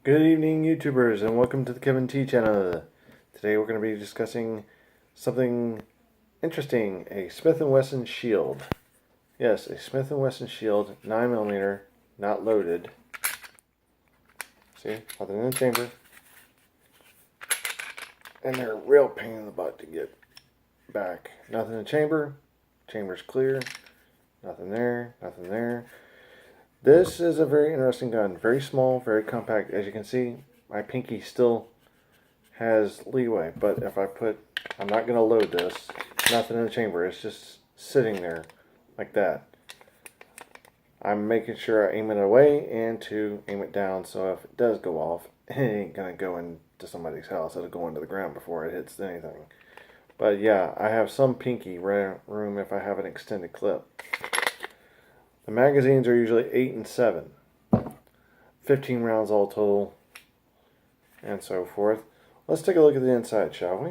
Good evening, YouTubers, and welcome to the Kevin T channel. Today we're going to be discussing something interesting, a Smith & Wesson shield. Yes, a Smith & Wesson shield, 9mm, not loaded. See, nothing in the chamber. And they're a real pain in the butt to get back. Nothing in the chamber, chamber's clear, nothing there, nothing there. This is a very interesting gun, very small, very compact. As you can see, my pinky still has leeway, but if I'm not going to load this, nothing in the chamber, it's just sitting there like that. I'm making sure I aim it away and to aim it down, so if it does go off, it ain't going to go into somebody's house. It'll go into the ground before it hits anything. But yeah, I have some pinky room if I have an extended clip. The magazines are usually 8 and 7. 15 rounds all total, and so forth. Let's take a look at the inside, shall we?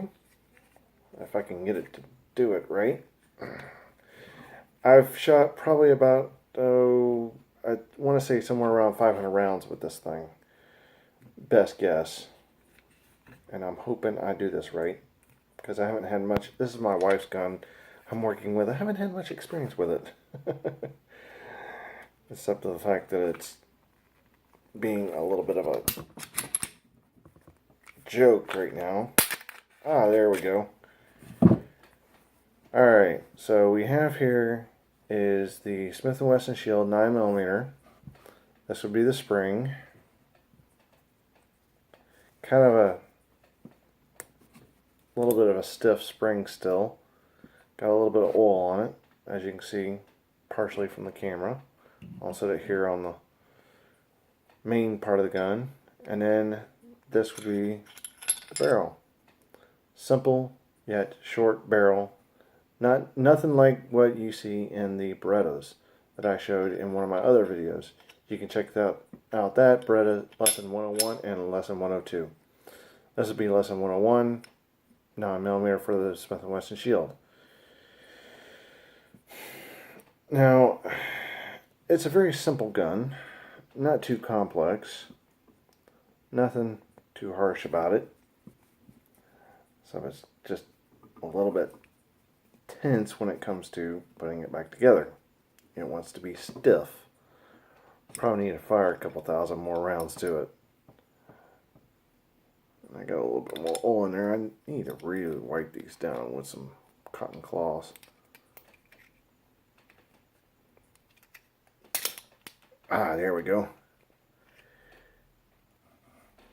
If I can get it to do it right. I've shot probably about, I want to say somewhere around 500 rounds with this thing. Best guess. And I'm hoping I do this right, because I haven't had much. This is my wife's gun I'm working with. I haven't had much experience with it. Except for the fact that it's being a little bit of a joke right now. Ah, there we go. Alright, so we have here is the Smith & Wesson shield 9mm. This would be the spring. Kind of a little bit of a stiff spring still. Got a little bit of oil on it, as you can see partially from the camera. I'll set it here on the main part of the gun, and then this would be the barrel. Simple yet short barrel. Nothing like what you see in the Berettas that I showed in one of my other videos. You can check out that Beretta lesson 101 and lesson 102. This would be lesson 101, 9mm for the Smith & Wesson shield. Now, it's a very simple gun, not too complex, nothing too harsh about it. So it's just a little bit tense when it comes to putting it back together. It wants to be stiff. Probably need to fire a couple thousand more rounds to it. I got a little bit more oil in there. I need to really wipe these down with some cotton cloths. Ah, there we go.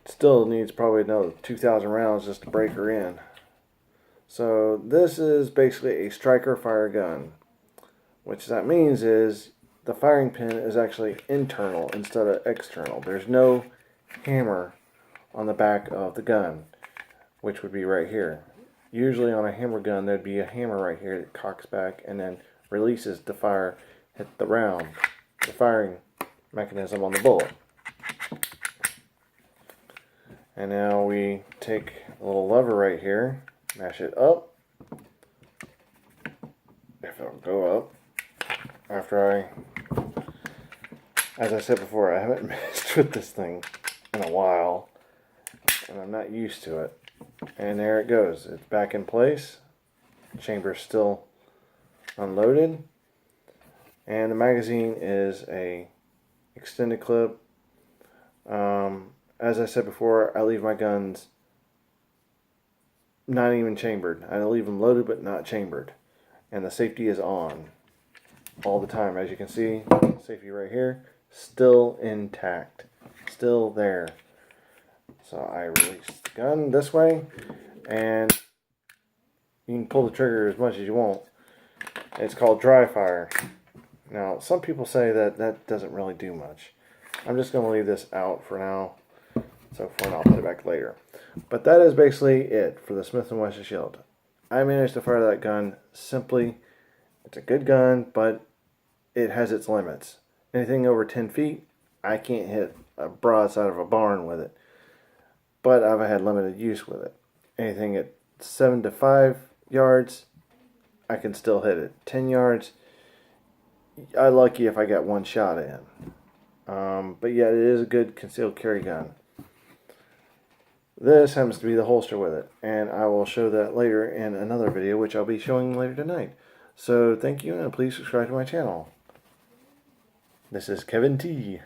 Still needs probably another 2,000 rounds just to break her in. So this is basically a striker fire gun. Which that means is the firing pin is actually internal instead of external. There's no hammer on the back of the gun, which would be right here. Usually on a hammer gun there'd be a hammer right here that cocks back and then releases the fire, hit the round, the firing mechanism on the bullet. And now we take a little lever right here, mash it up, if it'll go up. After as I said before, I haven't messed with this thing in a while, and I'm not used to it. And there it goes, it's back in place, chamber's still unloaded, and the magazine is a extended clip. As I said before, I leave my guns not even chambered. I leave them loaded but not chambered. And the safety is on all the time. As you can see, safety right here, still intact. Still there. So I release the gun this way, and you can pull the trigger as much as you want. It's called dry fire. Now, some people say that that doesn't really do much. I'm just going to leave this out for now. So I'll put it back later. But that is basically it for the Smith & Wesson shield. I managed to fire that gun simply. It's a good gun, but it has its limits. Anything over 10 feet, I can't hit a broadside of a barn with it. But I've had limited use with it. Anything at 7 to 5 yards, I can still hit it. 10 yards, I'm lucky if I got one shot in. But yeah, it is a good concealed carry gun. This happens to be the holster with it, and I will show that later in another video, which I'll be showing later tonight. So thank you, and please subscribe to my channel. This is Kevin T.